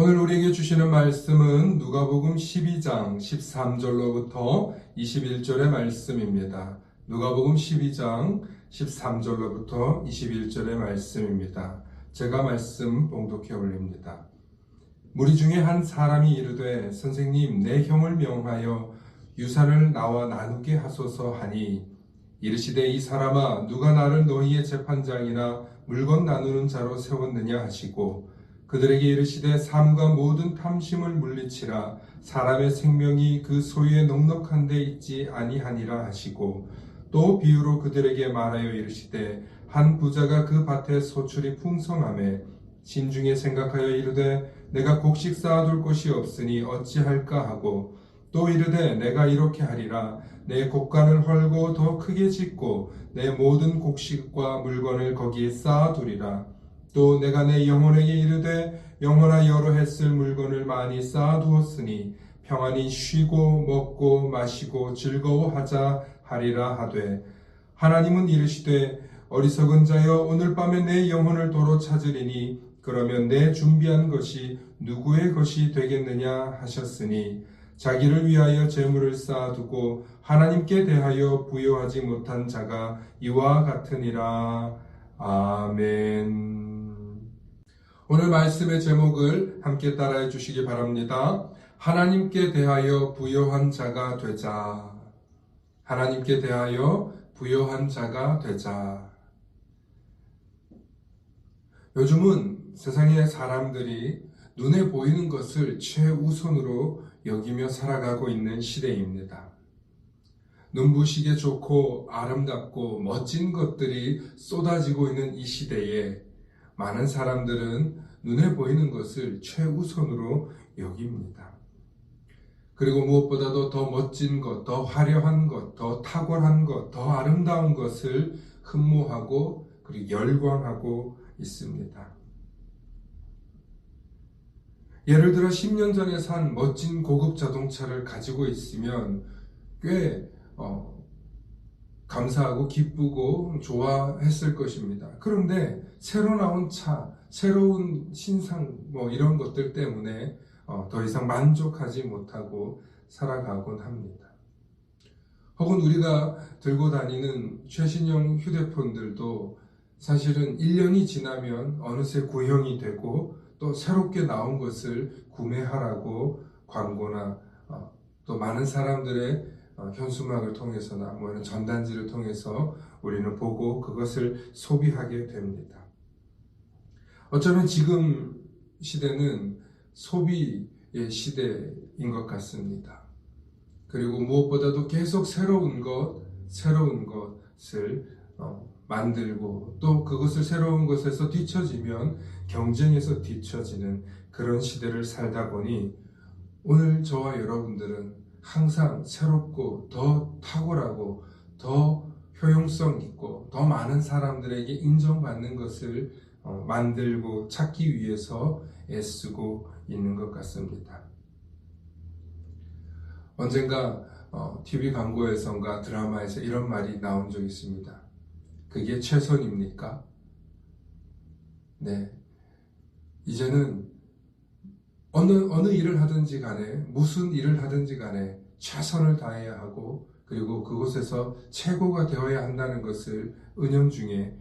오늘 우리에게 주시는 말씀은 누가복음 12장 13절로부터 21절의 말씀입니다. 누가복음 12장 13절로부터 21절의 말씀입니다. 제가 말씀 봉독해 올립니다. 무리 중에 한 사람이 이르되 선생님 내 형을 명하여 유산을 나와 나누게 하소서 하니 이르시되 이 사람아 누가 나를 너희의 재판장이나 물건 나누는 자로 세웠느냐 하시고 그들에게 이르시되 삶과 모든 탐심을 물리치라 사람의 생명이 그 소유에 넉넉한 데 있지 아니하니라 하시고 또 비유로 그들에게 말하여 이르시되 한 부자가 그 밭에 소출이 풍성하매 심중에 생각하여 이르되 내가 곡식 쌓아둘 곳이 없으니 어찌할까 하고 또 이르되 내가 이렇게 하리라 내 곡간을 헐고 더 크게 짓고 내 모든 곡식과 물건을 거기에 쌓아두리라. 또 내가 내 영혼에게 이르되 영혼아 여러 해 쓸 물건을 많이 쌓아두었으니 평안히 쉬고 먹고 마시고 즐거워하자 하리라 하되 하나님은 이르시되 어리석은 자여 오늘 밤에 내 영혼을 도로 찾으리니 그러면 내 준비한 것이 누구의 것이 되겠느냐 하셨으니 자기를 위하여 재물을 쌓아두고 하나님께 대하여 부여하지 못한 자가 이와 같으니라. 아멘. 오늘 말씀의 제목을 함께 따라해 주시기 바랍니다. 하나님께 대하여 부여한 자가 되자. 하나님께 대하여 부여한 자가 되자. 요즘은 세상의 사람들이 눈에 보이는 것을 최우선으로 여기며 살아가고 있는 시대입니다. 눈부시게 좋고 아름답고 멋진 것들이 쏟아지고 있는 이 시대에 많은 사람들은 눈에 보이는 것을 최우선으로 여깁니다. 그리고 무엇보다도 더 멋진 것, 더 화려한 것, 더 탁월한 것, 더 아름다운 것을 흠모하고 그리고 열광하고 있습니다. 예를 들어 10년 전에 산 멋진 고급 자동차를 가지고 있으면 꽤 감사하고 기쁘고 좋아했을 것입니다. 그런데 새로 나온 차, 새로운 신상 이런 것들 때문에 더 이상 만족하지 못하고 살아가곤 합니다. 혹은 우리가 들고 다니는 최신형 휴대폰들도 사실은 1년이 지나면 어느새 구형이 되고 또 새롭게 나온 것을 구매하라고 광고나 또 많은 사람들의 현수막을 통해서나 이런 전단지를 통해서 우리는 보고 그것을 소비하게 됩니다. 어쩌면 지금 시대는 소비의 시대인 것 같습니다. 그리고 무엇보다도 계속 새로운 것을 만들고 또 그것을 새로운 것에서 뒤처지면 경쟁에서 뒤처지는 그런 시대를 살다 보니 오늘 저와 여러분들은 항상 새롭고 더 탁월하고 더 효용성 있고 더 많은 사람들에게 인정받는 것을 만들고 찾기 위해서 애쓰고 있는 것 같습니다. 언젠가 TV 광고에선가 드라마에서 이런 말이 나온 적이 있습니다. 그게 최선입니까? 네. 이제는 어느 일을 하든지 간에 무슨 일을 하든지 간에 최선을 다해야 하고 그리고 그곳에서 최고가 되어야 한다는 것을 은연중에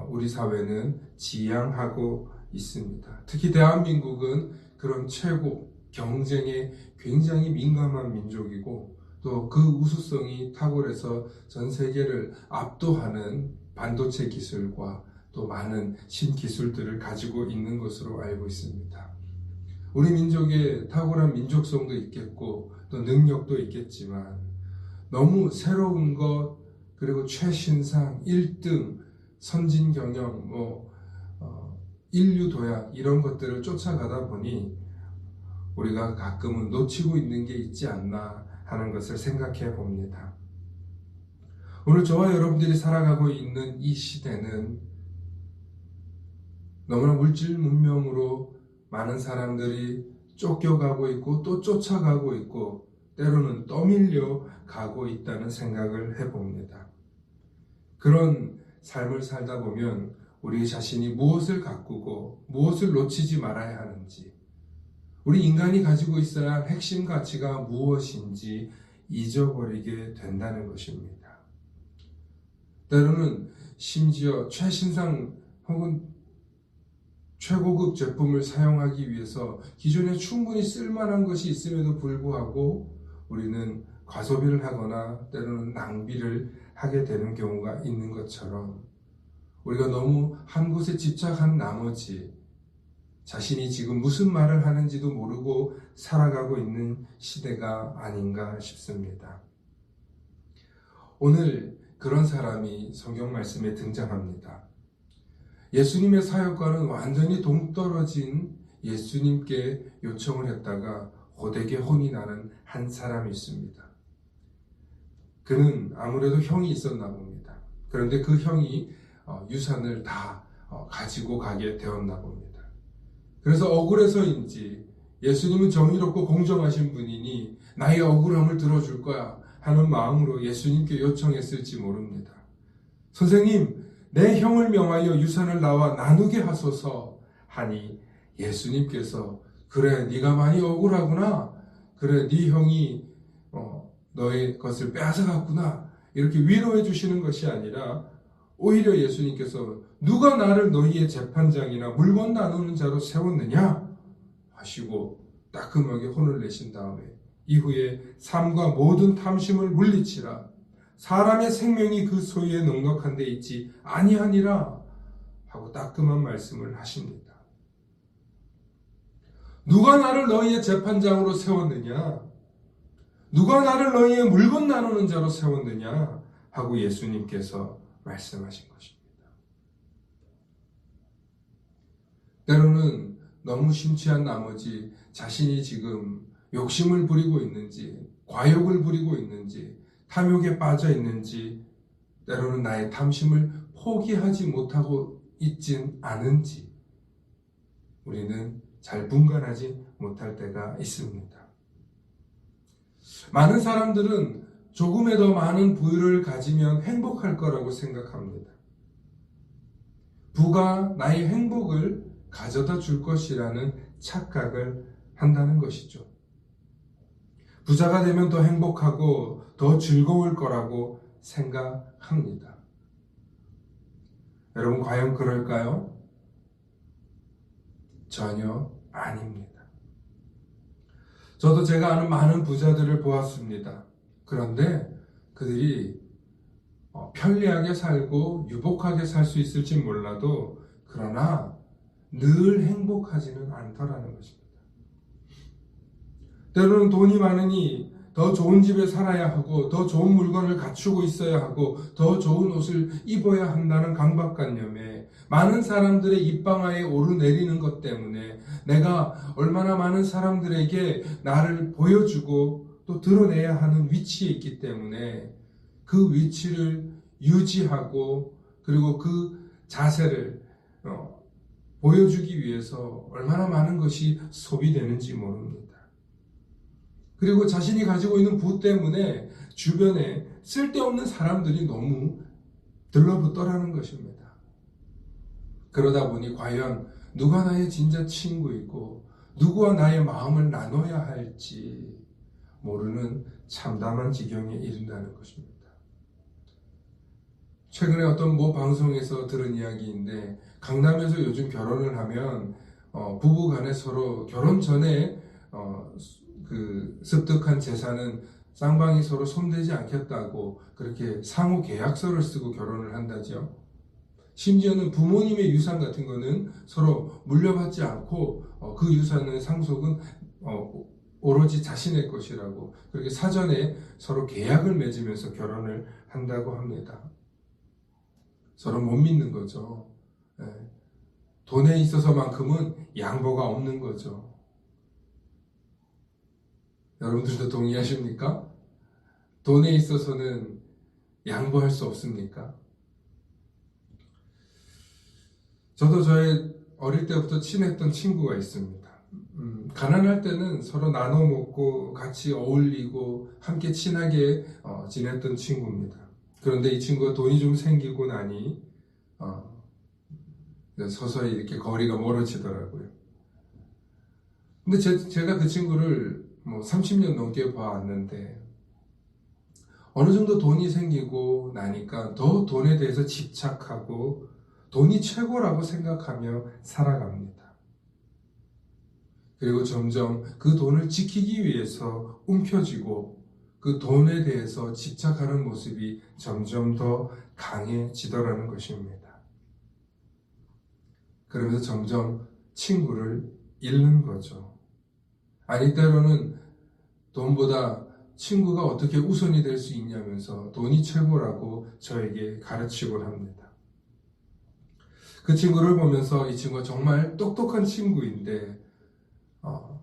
우리 사회는 지향하고 있습니다. 특히 대한민국은 그런 최고 경쟁에 굉장히 민감한 민족이고 또 그 우수성이 탁월해서 전 세계를 압도하는 반도체 기술과 또 많은 신기술들을 가지고 있는 것으로 알고 있습니다. 우리 민족의 탁월한 민족성도 있겠고 또 능력도 있겠지만 너무 새로운 것 그리고 최신상 1등 선진 경영 인류 도약 이런 것들을 쫓아가다 보니 우리가 가끔은 놓치고 있는 게 있지 않나 하는 것을 생각해 봅니다. 오늘 저와 여러분들이 살아가고 있는 이 시대는 너무나 물질 문명으로 많은 사람들이 쫓겨가고 있고 또 쫓아가고 있고 때로는 떠밀려 가고 있다는 생각을 해봅니다. 그런 삶을 살다 보면 우리 자신이 무엇을 가꾸고 무엇을 놓치지 말아야 하는지 우리 인간이 가지고 있어야 할 핵심 가치가 무엇인지 잊어버리게 된다는 것입니다. 때로는 심지어 최신상 혹은 최고급 제품을 사용하기 위해서 기존에 충분히 쓸만한 것이 있음에도 불구하고 우리는 과소비를 하거나 때로는 낭비를 하게 되는 경우가 있는 것처럼 우리가 너무 한 곳에 집착한 나머지 자신이 지금 무슨 말을 하는지도 모르고 살아가고 있는 시대가 아닌가 싶습니다. 오늘 그런 사람이 성경 말씀에 등장합니다. 예수님의 사역과는 완전히 동떨어진 예수님께 요청을 했다가 호되게 혼이 나는 한 사람이 있습니다. 그는 아무래도 형이 있었나 봅니다. 그런데 그 형이 유산을 다 가지고 가게 되었나 봅니다. 그래서 억울해서인지 예수님은 정의롭고 공정하신 분이니 나의 억울함을 들어줄 거야 하는 마음으로 예수님께 요청했을지 모릅니다. 선생님, 내 형을 명하여 유산을 나와 나누게 하소서 하니 예수님께서 그래, 네가 많이 억울하구나. 그래, 네 형이 너의 것을 빼앗아갔구나. 이렇게 위로해 주시는 것이 아니라 오히려 예수님께서 누가 나를 너희의 재판장이나 물건 나누는 자로 세웠느냐 하시고 따끔하게 혼을 내신 다음에 이후에 삶과 모든 탐심을 물리치라. 사람의 생명이 그 소유에 넉넉한 데 있지 아니하니라 하고 따끔한 말씀을 하십니다. 누가 나를 너희의 재판장으로 세웠느냐? 누가 나를 너희의 물건 나누는 자로 세웠느냐? 하고 예수님께서 말씀하신 것입니다. 때로는 너무 심취한 나머지 자신이 지금 욕심을 부리고 있는지, 과욕을 부리고 있는지, 탐욕에 빠져 있는지, 때로는 나의 탐심을 포기하지 못하고 있진 않은지 우리는 잘 분간하지 못할 때가 있습니다. 많은 사람들은 조금에 더 많은 부유를 가지면 행복할 거라고 생각합니다. 부가 나의 행복을 가져다 줄 것이라는 착각을 한다는 것이죠. 부자가 되면 더 행복하고 더 즐거울 거라고 생각합니다. 여러분, 과연 그럴까요? 전혀 아닙니다. 저도 제가 아는 많은 부자들을 보았습니다. 그런데 그들이 편리하게 살고 유복하게 살 수 있을지 몰라도 그러나 늘 행복하지는 않더라는 것입니다. 때로는 돈이 많으니 더 좋은 집에 살아야 하고 더 좋은 물건을 갖추고 있어야 하고 더 좋은 옷을 입어야 한다는 강박관념에 많은 사람들의 입방아에 오르내리는 것 때문에 내가 얼마나 많은 사람들에게 나를 보여주고 또 드러내야 하는 위치에 있기 때문에 그 위치를 유지하고 그리고 그 자세를 보여주기 위해서 얼마나 많은 것이 소비되는지 모릅니다. 그리고 자신이 가지고 있는 부 때문에 주변에 쓸데없는 사람들이 너무 들러붙더라는 것입니다. 그러다 보니 과연 누가 나의 진짜 친구이고 누구와 나의 마음을 나눠야 할지 모르는 참담한 지경에 이른다는 것입니다. 최근에 어떤 모 방송에서 들은 이야기인데 강남에서 요즘 결혼을 하면 부부 간에 서로 결혼 전에 그 습득한 재산은 쌍방이 서로 손대지 않겠다고 그렇게 상호 계약서를 쓰고 결혼을 한다죠. 심지어는 부모님의 유산 같은 거는 서로 물려받지 않고 그 유산의 상속은 오로지 자신의 것이라고 그렇게 사전에 서로 계약을 맺으면서 결혼을 한다고 합니다. 서로 못 믿는 거죠. 돈에 있어서만큼은 양보가 없는 거죠. 여러분들도 동의하십니까? 돈에 있어서는 양보할 수 없습니까? 저도 저의 어릴 때부터 친했던 친구가 있습니다. 가난할 때는 서로 나눠 먹고 같이 어울리고 함께 친하게 지냈던 친구입니다. 그런데 이 친구가 돈이 좀 생기고 나니 서서히 이렇게 거리가 멀어지더라고요. 근데 제가 그 친구를 뭐 30년 넘게 봐왔는데 어느 정도 돈이 생기고 나니까 더 돈에 대해서 집착하고 돈이 최고라고 생각하며 살아갑니다. 그리고 점점 그 돈을 지키기 위해서 움켜쥐고 그 돈에 대해서 집착하는 모습이 점점 더 강해지더라는 것입니다. 그러면서 점점 친구를 잃는 거죠. 아니, 때로는 돈보다 친구가 어떻게 우선이 될 수 있냐면서 돈이 최고라고 저에게 가르치곤 합니다. 그 친구를 보면서 이 친구가 정말 똑똑한 친구인데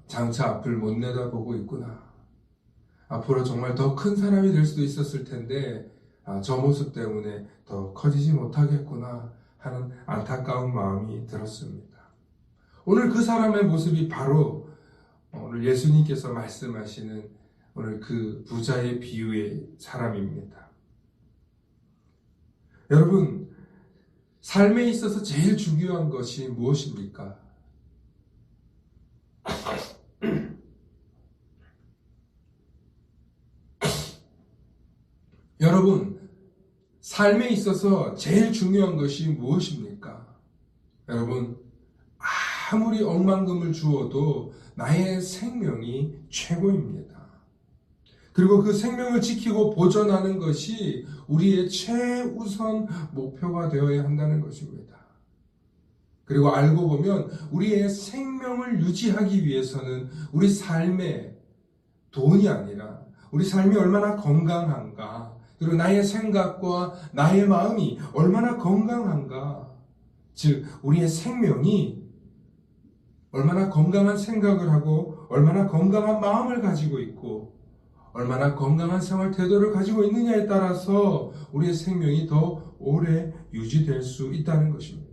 장차 앞을 못 내다보고 있구나. 앞으로 정말 더 큰 사람이 될 수도 있었을 텐데 저 모습 때문에 더 커지지 못하겠구나 하는 안타까운 마음이 들었습니다. 오늘 그 사람의 모습이 바로 오늘 예수님께서 말씀하시는 오늘 그 부자의 비유의 사람입니다. 여러분, 삶에 있어서 제일 중요한 것이 무엇입니까? 여러분, 삶에 있어서 제일 중요한 것이 무엇입니까? 여러분, 아무리 억만금을 주어도 나의 생명이 최고입니다. 그리고 그 생명을 지키고 보존하는 것이 우리의 최우선 목표가 되어야 한다는 것입니다. 그리고 알고 보면 우리의 생명을 유지하기 위해서는 우리 삶에 돈이 아니라 우리 삶이 얼마나 건강한가, 그리고 나의 생각과 나의 마음이 얼마나 건강한가, 즉 우리의 생명이 얼마나 건강한 생각을 하고 얼마나 건강한 마음을 가지고 있고 얼마나 건강한 생활 태도를 가지고 있느냐에 따라서 우리의 생명이 더 오래 유지될 수 있다는 것입니다.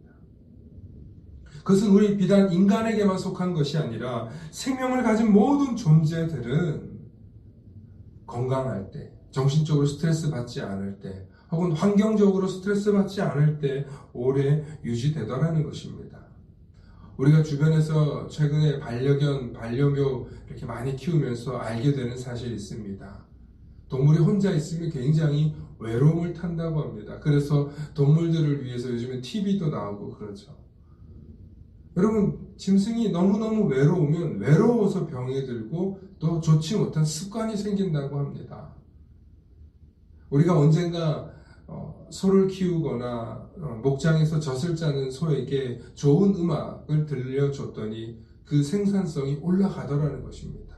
그것은 우리 비단 인간에게만 속한 것이 아니라 생명을 가진 모든 존재들은 건강할 때, 정신적으로 스트레스 받지 않을 때, 혹은 환경적으로 스트레스 받지 않을 때 오래 유지되더라는 것입니다. 우리가 주변에서 최근에 반려견, 반려묘 이렇게 많이 키우면서 알게 되는 사실이 있습니다. 동물이 혼자 있으면 굉장히 외로움을 탄다고 합니다. 그래서 동물들을 위해서 요즘에 TV도 나오고 그러죠. 여러분, 짐승이 너무너무 외로우면 외로워서 병에 들고 또 좋지 못한 습관이 생긴다고 합니다. 우리가 언젠가 소를 키우거나 목장에서 젖을 짜는 소에게 좋은 음악을 들려줬더니 그 생산성이 올라가더라는 것입니다.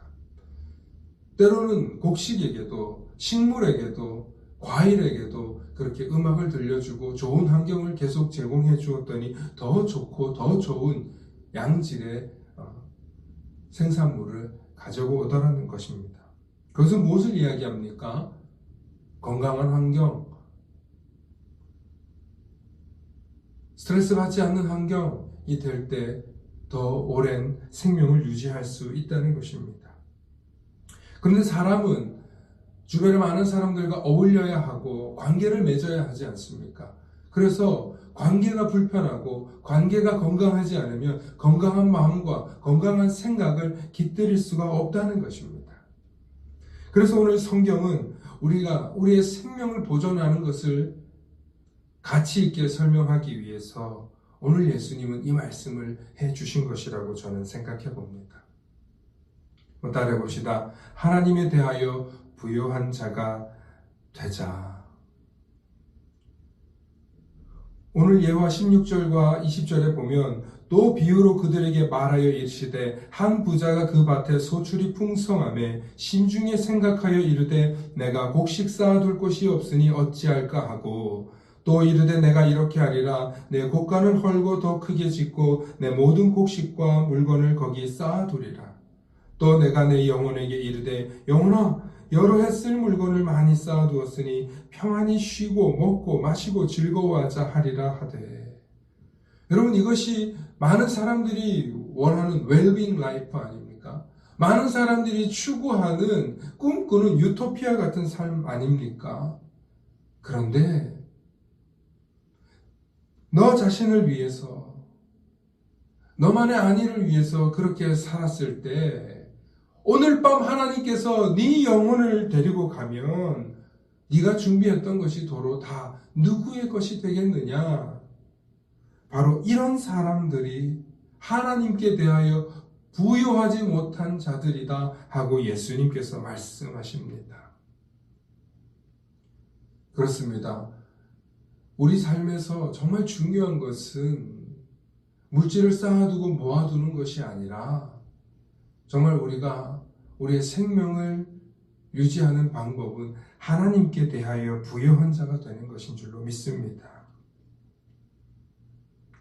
때로는 곡식에게도 식물에게도 과일에게도 그렇게 음악을 들려주고 좋은 환경을 계속 제공해 주었더니 더 좋고 더 좋은 양질의 생산물을 가져오더라는 것입니다. 그것은 무엇을 이야기합니까? 건강한 환경, 스트레스 받지 않는 환경이 될 때 더 오랜 생명을 유지할 수 있다는 것입니다. 그런데 사람은 주변에 많은 사람들과 어울려야 하고 관계를 맺어야 하지 않습니까? 그래서 관계가 불편하고 관계가 건강하지 않으면 건강한 마음과 건강한 생각을 깃들일 수가 없다는 것입니다. 그래서 오늘 성경은 우리가 우리의 생명을 보존하는 것을 가치 있게 설명하기 위해서 오늘 예수님은 이 말씀을 해주신 것이라고 저는 생각해 봅니다. 따라해 봅시다. 하나님에 대하여 부요한 자가 되자. 오늘 예화 16절과 20절에 보면 또 비유로 그들에게 말하여 이르시되 한 부자가 그 밭에 소출이 풍성하매 심중에 생각하여 이르되 내가 곡식 쌓아둘 곳이 없으니 어찌할까 하고 또 이르되 내가 이렇게 하리라 내 곡간을 헐고 더 크게 짓고 내 모든 곡식과 물건을 거기 쌓아두리라. 또 내가 내 영혼에게 이르되 영혼아 여러 해 쓸 물건을 많이 쌓아두었으니 평안히 쉬고 먹고 마시고 즐거워하자 하리라 하되. 여러분, 이것이 많은 사람들이 원하는 웰빙 라이프 아닙니까? 많은 사람들이 추구하는 꿈꾸는 유토피아 같은 삶 아닙니까? 그런데 너 자신을 위해서, 너만의 안위를 위해서 그렇게 살았을 때 오늘 밤 하나님께서 네 영혼을 데리고 가면 네가 준비했던 것이 도로 다 누구의 것이 되겠느냐? 바로 이런 사람들이 하나님께 대하여 부요하지 못한 자들이다 하고 예수님께서 말씀하십니다. 그렇습니다. 우리 삶에서 정말 중요한 것은 물질을 쌓아두고 모아두는 것이 아니라 정말 우리가 우리의 생명을 유지하는 방법은 하나님께 대하여 부요한 자가 되는 것인 줄로 믿습니다.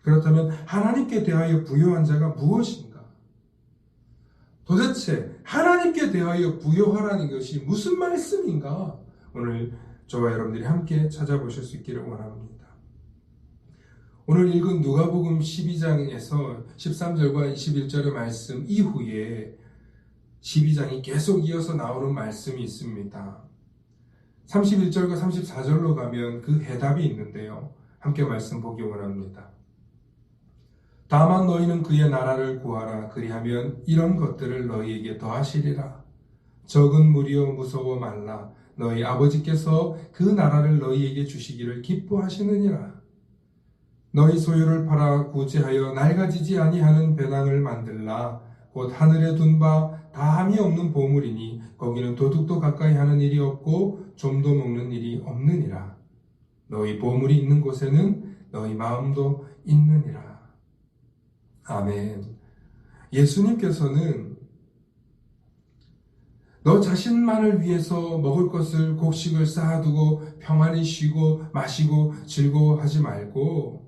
그렇다면 하나님께 대하여 부요한 자가 무엇인가? 도대체 하나님께 대하여 부요하라는 것이 무슨 말씀인가? 오늘 저와 여러분들이 함께 찾아보실 수 있기를 원합니다. 오늘 읽은 누가복음 12장에서 13절과 21절의 말씀 이후에 12장이 계속 이어서 나오는 말씀이 있습니다. 31절과 34절로 가면 그 해답이 있는데요. 함께 말씀 보기 원합니다. 다만 너희는 그의 나라를 구하라. 그리하면 이런 것들을 너희에게 더하시리라. 적은 무리여 무서워 말라. 너희 아버지께서 그 나라를 너희에게 주시기를 기뻐하시느니라. 너희 소유를 팔아 구제하여 낡아지지 아니하는 배당을 만들라. 곧 하늘에 둔 바 다함이 없는 보물이니 거기는 도둑도 가까이 하는 일이 없고 좀도 먹는 일이 없느니라. 너희 보물이 있는 곳에는 너희 마음도 있느니라. 아멘. 예수님께서는 너 자신만을 위해서 먹을 것을 곡식을 쌓아두고 평안히 쉬고 마시고 즐거워하지 말고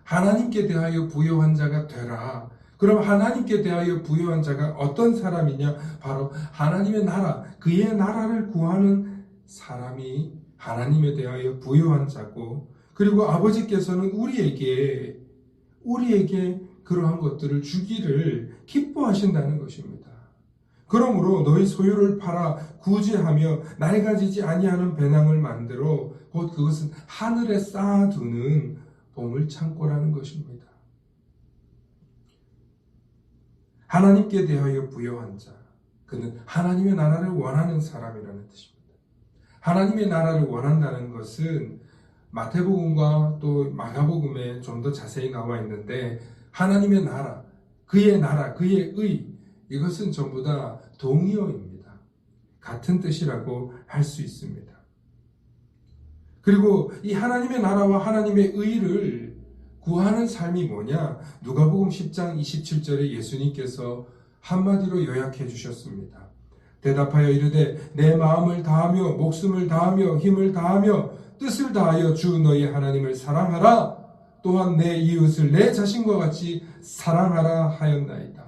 하나님께 대하여 부요한 자가 되라. 그럼 하나님께 대하여 부요한 자가 어떤 사람이냐? 바로 하나님의 나라, 그의 나라를 구하는 사람이 하나님에 대하여 부요한 자고, 그리고 아버지께서는 우리에게 그러한 것들을 주기를 기뻐하신다는 것입니다. 그러므로 너희 소유를 팔아 구제하며 낡아지지 아니하는 배낭을 만들어 곧 그것은 하늘에 쌓아두는 보물창고라는 것입니다. 하나님께 대하여 부요한 자, 그는 하나님의 나라를 원하는 사람이라는 뜻입니다. 하나님의 나라를 원한다는 것은 마태복음과 또 마가복음에 좀 더 자세히 나와 있는데, 하나님의 나라, 그의 의, 이것은 전부 다 동의어입니다. 같은 뜻이라고 할 수 있습니다. 그리고 이 하나님의 나라와 하나님의 의를 구하는 삶이 뭐냐? 누가복음 10장 27절에 예수님께서 한마디로 요약해 주셨습니다. 대답하여 이르되 내 마음을 다하며 목숨을 다하며 힘을 다하며 뜻을 다하여 주 너희 하나님을 사랑하라. 또한 내 이웃을 내 자신과 같이 사랑하라 하였나이다.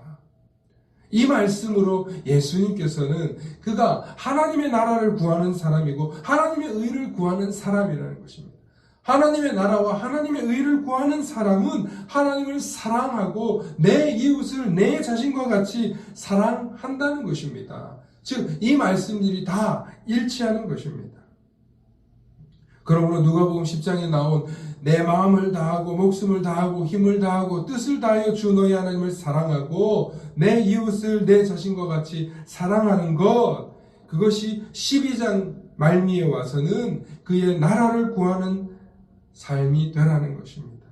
이 말씀으로 예수님께서는 그가 하나님의 나라를 구하는 사람이고 하나님의 의를 구하는 사람이라는 것입니다. 하나님의 나라와 하나님의 의를 구하는 사람은 하나님을 사랑하고 내 이웃을 내 자신과 같이 사랑한다는 것입니다. 즉, 이 말씀들이 다 일치하는 것입니다. 그러므로 누가복음 10장에 나온 내 마음을 다하고 목숨을 다하고 힘을 다하고 뜻을 다하여 주 너희 하나님을 사랑하고 내 이웃을 내 자신과 같이 사랑하는 것, 그것이 12장 말미에 와서는 그의 나라를 구하는 삶이 되라는 것입니다.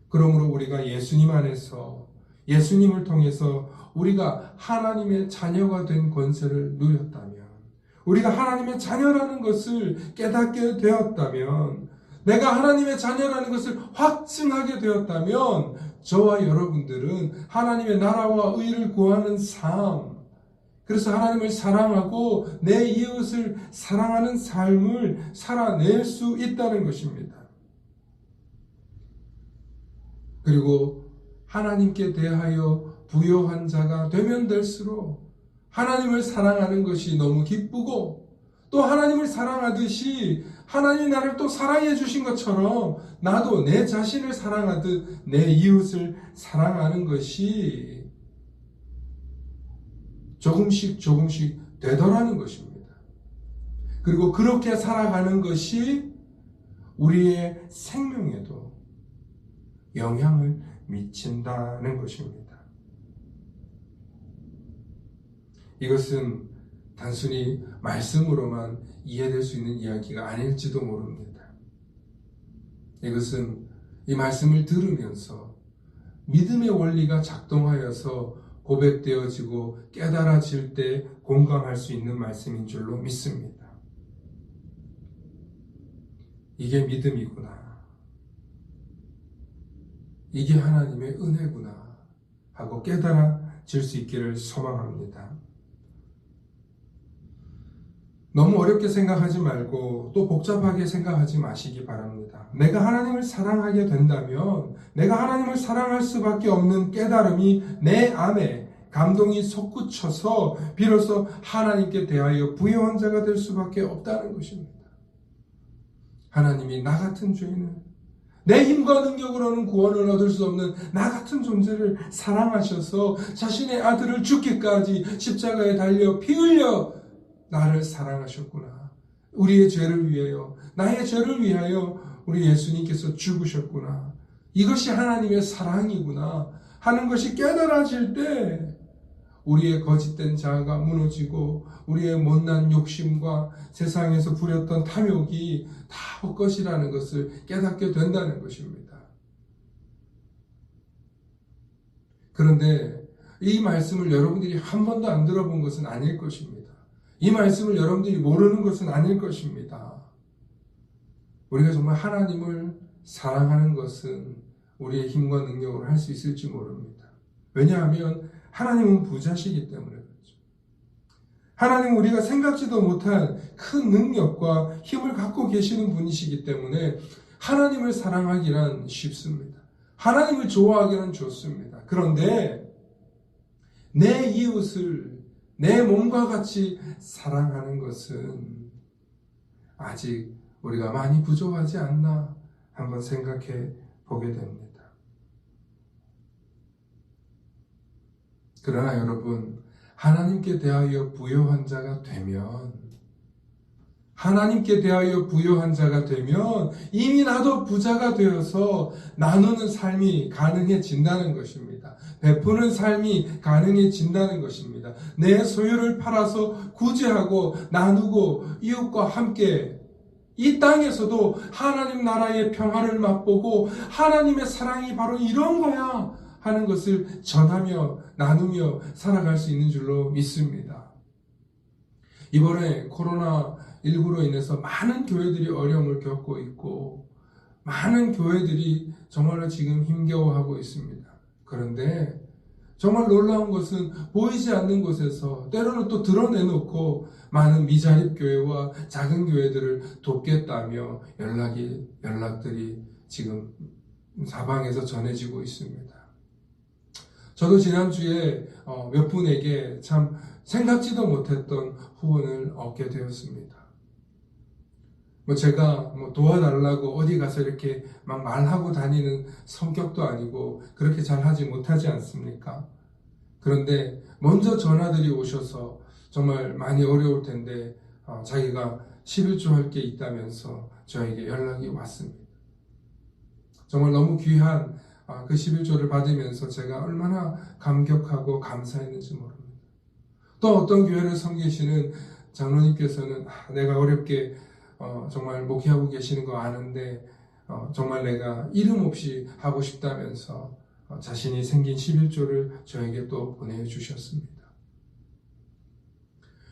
그러므로 우리가 예수님 안에서, 예수님을 통해서 우리가 하나님의 자녀가 된 권세를 누렸다면, 우리가 하나님의 자녀라는 것을 깨닫게 되었다면, 내가 하나님의 자녀라는 것을 확증하게 되었다면, 저와 여러분들은 하나님의 나라와 의를 구하는 삶, 그래서 하나님을 사랑하고 내 이웃을 사랑하는 삶을 살아낼 수 있다는 것입니다. 그리고 하나님께 대하여 부요한 자가 되면 될수록 하나님을 사랑하는 것이 너무 기쁘고, 또 하나님을 사랑하듯이 하나님이 나를 또 사랑해 주신 것처럼 나도 내 자신을 사랑하듯 내 이웃을 사랑하는 것이 조금씩 되더라는 것입니다. 그리고 그렇게 살아가는 것이 우리의 생명에도 영향을 미친다는 것입니다. 이것은 단순히 말씀으로만 이해될 수 있는 이야기가 아닐지도 모릅니다. 이것은 이 말씀을 들으면서 믿음의 원리가 작동하여서 고백되어지고 깨달아질 때 공감할 수 있는 말씀인 줄로 믿습니다. 이게 믿음이구나. 이게 하나님의 은혜구나 하고 깨달아질 수 있기를 소망합니다. 너무 어렵게 생각하지 말고 또 복잡하게 생각하지 마시기 바랍니다. 내가 하나님을 사랑하게 된다면 내가 하나님을 사랑할 수밖에 없는 깨달음이 내 안에 감동이 솟구쳐서 비로소 하나님께 대하여 부요한 자가 될 수밖에 없다는 것입니다. 하나님이 나 같은 죄인을 내 힘과 능력으로는 구원을 얻을 수 없는 나 같은 존재를 사랑하셔서 자신의 아들을 죽기까지 십자가에 달려 피 흘려 나를 사랑하셨구나. 우리의 죄를 위하여, 나의 죄를 위하여 우리 예수님께서 죽으셨구나. 이것이 하나님의 사랑이구나 하는 것이 깨달아질 때 우리의 거짓된 자아가 무너지고 우리의 못난 욕심과 세상에서 부렸던 탐욕이 다 헛것이라는 것을 깨닫게 된다는 것입니다. 그런데 이 말씀을 여러분들이 한 번도 안 들어본 것은 아닐 것입니다. 이 말씀을 여러분들이 모르는 것은 아닐 것입니다. 우리가 정말 하나님을 사랑하는 것은 우리의 힘과 능력으로 할 수 있을지 모릅니다. 왜냐하면 하나님은 부자시기 때문에 그렇죠. 하나님은 우리가 생각지도 못한 큰 능력과 힘을 갖고 계시는 분이시기 때문에 하나님을 사랑하기란 쉽습니다. 하나님을 좋아하기는 좋습니다. 그런데 내 이웃을 내 몸과 같이 사랑하는 것은 아직 우리가 많이 부족하지 않나 한번 생각해 보게 됩니다. 그러나 여러분, 하나님께 대하여 부요한 자가 되면 이미 나도 부자가 되어서 나누는 삶이 가능해진다는 것입니다. 베푸는 삶이 가능해진다는 것입니다. 내 소유를 팔아서 구제하고 나누고 이웃과 함께 이 땅에서도 하나님 나라의 평화를 맛보고 하나님의 사랑이 바로 이런 거야 하는 것을 전하며 나누며 살아갈 수 있는 줄로 믿습니다. 이번에 코로나19로 인해서 많은 교회들이 어려움을 겪고 있고 많은 교회들이 정말로 지금 힘겨워하고 있습니다. 그런데 정말 놀라운 것은 보이지 않는 곳에서 때로는 또 드러내놓고 많은 미자립 교회와 작은 교회들을 돕겠다며 연락들이 지금 사방에서 전해지고 있습니다. 저도 지난주에 몇 분에게 참 생각지도 못했던 후원을 얻게 되었습니다. 제가 도와달라고 어디 가서 이렇게 막 말하고 다니는 성격도 아니고 그렇게 잘 하지 못하지 않습니까? 그런데 먼저 전화들이 오셔서 정말 많이 어려울 텐데 자기가 11조 할 게 있다면서 저에게 연락이 왔습니다. 정말 너무 귀한 그 11조를 받으면서 제가 얼마나 감격하고 감사했는지 모릅니다. 또 어떤 교회를 섬기시는 장로님께서는 내가 어렵게 정말 목회하고 계시는 거 아는데 정말 내가 이름 없이 하고 싶다면서 자신이 생긴 11조를 저에게 또 보내주셨습니다.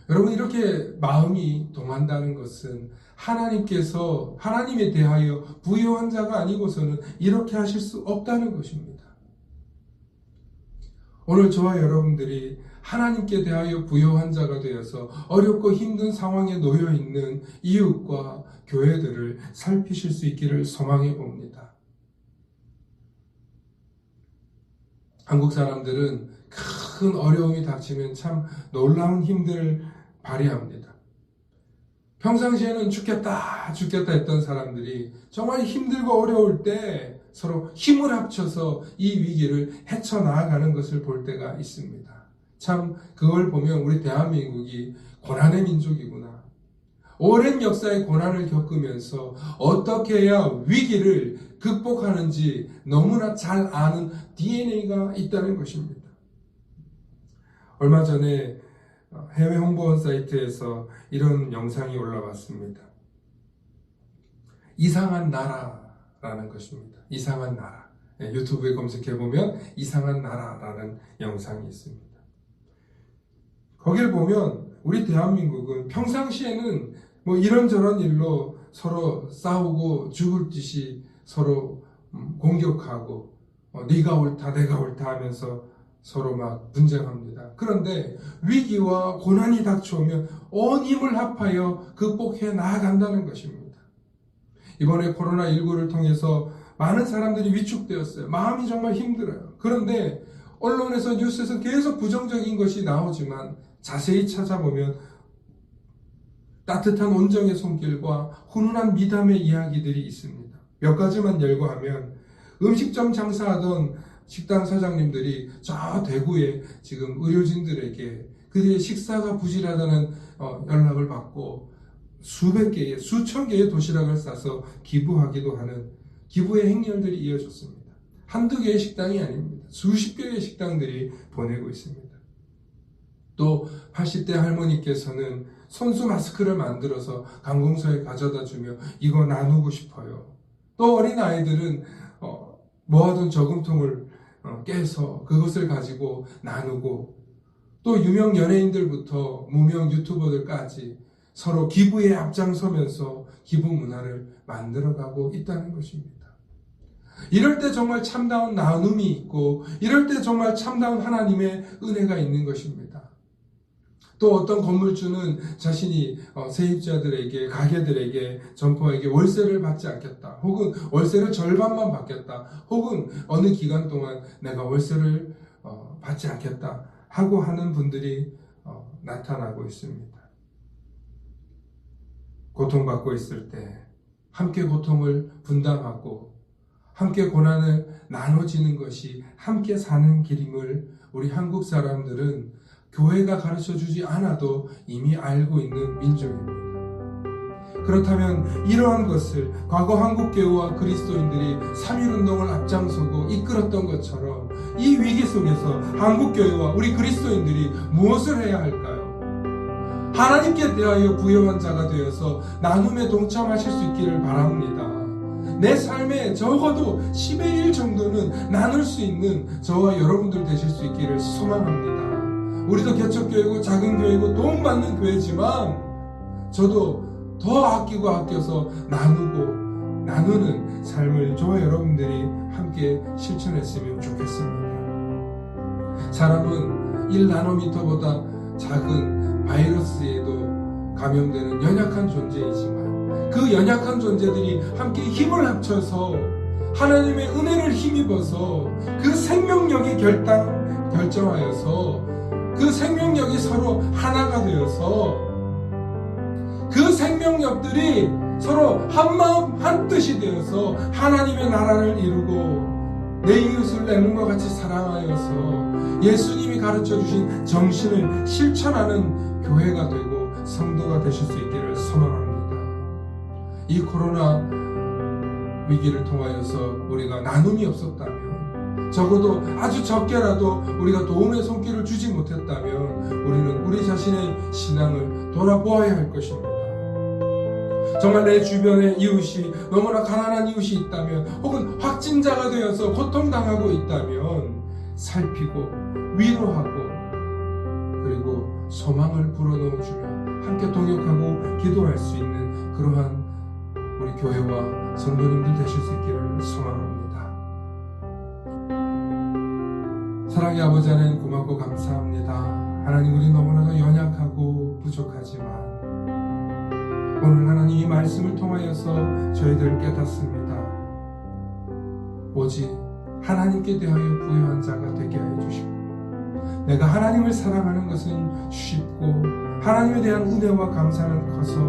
여러분, 이렇게 마음이 동한다는 것은 하나님에 대하여 부요한 자가 아니고서는 이렇게 하실 수 없다는 것입니다. 오늘 저와 여러분들이 하나님께 대하여 부요한 자가 되어서 어렵고 힘든 상황에 놓여 있는 이웃과 교회들을 살피실 수 있기를 소망해 봅니다. 한국 사람들은 큰 어려움이 닥치면 참 놀라운 힘들을 발휘합니다. 평상시에는 죽겠다 했던 사람들이 정말 힘들고 어려울 때 서로 힘을 합쳐서 이 위기를 헤쳐나가는 것을 볼 때가 있습니다. 참 그걸 보면 우리 대한민국이 고난의 민족이구나. 오랜 역사의 고난을 겪으면서 어떻게 해야 위기를 극복하는지 너무나 잘 아는 DNA가 있다는 것입니다. 얼마 전에 해외 홍보원 사이트에서 이런 영상이 올라왔습니다. 이상한 나라라는 것입니다. 이상한 나라. 유튜브에 검색해보면 이상한 나라라는 영상이 있습니다. 거길 보면 우리 대한민국은 평상시에는 뭐 이런저런 일로 서로 싸우고 죽을 듯이 서로 공격하고 네가 옳다 내가 옳다 하면서 서로 막 분쟁합니다. 그런데 위기와 고난이 닥쳐오면 온 힘을 합하여 극복해 나아간다는 것입니다. 이번에 코로나19를 통해서 많은 사람들이 위축되었어요. 마음이 정말 힘들어요. 그런데 언론에서 뉴스에서 계속 부정적인 것이 나오지만 자세히 찾아보면 따뜻한 온정의 손길과 훈훈한 미담의 이야기들이 있습니다. 몇 가지만 열거하면 음식점 장사하던 식당 사장님들이 저 대구에 지금 의료진들에게 그들의 식사가 부실하다는 연락을 받고 수백 개의, 수천 개의 도시락을 싸서 기부하기도 하는 기부의 행렬들이 이어졌습니다. 한두 개의 식당이 아닙니다. 수십 개의 식당들이 보내고 있습니다. 또 80대 할머니께서는 손수 마스크를 만들어서 관공서에 가져다 주며 이거 나누고 싶어요. 또 어린 아이들은 모아둔 저금통을 깨서 그것을 가지고 나누고 또 유명 연예인들부터 무명 유튜버들까지 서로 기부에 앞장서면서 기부 문화를 만들어가고 있다는 것입니다. 이럴 때 정말 참다운 나눔이 있고 이럴 때 정말 참다운 하나님의 은혜가 있는 것입니다. 또 어떤 건물주는 자신이 세입자들에게 가게들에게 점포에게 월세를 받지 않겠다 혹은 월세를 절반만 받겠다 혹은 어느 기간 동안 내가 월세를 받지 않겠다 하고 하는 분들이 나타나고 있습니다. 고통받고 있을 때 함께 고통을 분담하고 함께 고난을 나눠지는 것이 함께 사는 길임을 우리 한국 사람들은 교회가 가르쳐주지 않아도 이미 알고 있는 민족입니다. 그렇다면 이러한 것을 과거 한국교회와 그리스도인들이 3.1운동을 앞장서고 이끌었던 것처럼 이 위기 속에서 한국교회와 우리 그리스도인들이 무엇을 해야 할까요? 하나님께 대하여 부여한 자가 되어서 나눔에 동참하실 수 있기를 바랍니다. 내 삶에 적어도 10의 1 정도는 나눌 수 있는 저와 여러분들 되실 수 있기를 소망합니다. 우리도 개척교회고 작은 교회고 도움받는 교회지만 저도 더 아끼고 아껴서 나누는 삶을 저와 여러분들이 함께 실천했으면 좋겠습니다. 사람은 1나노미터보다 작은 바이러스에도 감염되는 연약한 존재이지만 그 연약한 존재들이 함께 힘을 합쳐서 하나님의 은혜를 힘입어서 그 생명력이 결정하여서 그 생명력이 서로 하나가 되어서 그 생명력들이 서로 한마음 한뜻이 되어서 하나님의 나라를 이루고 내 이웃을 내 몸과 같이 사랑하여서 예수님이 가르쳐주신 정신을 실천하는 교회가 되고 성도가 되실 수 있기를 소망합니다. 이 코로나 위기를 통하여서 우리가 나눔이 없었다면 적어도 아주 적게라도 우리가 도움의 손길을 주지 못했다면 우리는 우리 자신의 신앙을 돌아보아야 할 것입니다. 정말 내 주변에 이웃이 너무나 가난한 이웃이 있다면 혹은 확진자가 되어서 고통당하고 있다면 살피고 위로하고 그리고 소망을 불어넣어주며 함께 동역하고 기도할 수 있는 그러한 우리 교회와 성도님들 되실 수 있기를 소망합니다. 사랑의 아버지 하나님 고맙고 감사합니다. 하나님 우리 너무나도 연약하고 부족하지만 오늘 하나님 이 말씀을 통하여서 저희들 깨닫습니다. 오직 하나님께 대하여 부여한 자가 되게 하여 주시고 내가 하나님을 사랑하는 것은 쉽고 하나님에 대한 은혜와 감사는 커서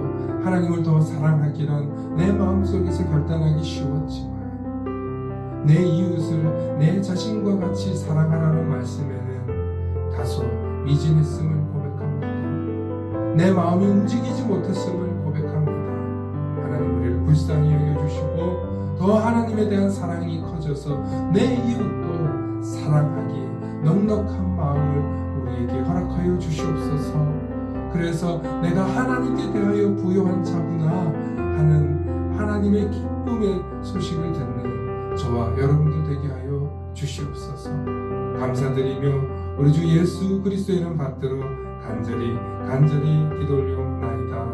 하나님을 더 사랑하기란 내 마음속에서 결단하기 쉬웠지만 내 이웃을 내 자신과 같이 사랑하라는 말씀에는 다소 미진했음을 고백합니다. 내 마음이 움직이지 못했음을 고백합니다. 하나님 우리를 불쌍히 여겨주시고 더 하나님에 대한 사랑이 커져서 내 이웃도 사랑하기에 넉넉한 마음을 우리에게 허락하여 주시옵소서. 그래서 내가 하나님께 대하여 부요한 자구나 하는 하나님의 기쁨의 소식을 듣는 저와 여러분도 되게 하여 주시옵소서. 감사드리며 우리 주 예수 그리스도의 이름 받들어 간절히 기도 올리옵나이다.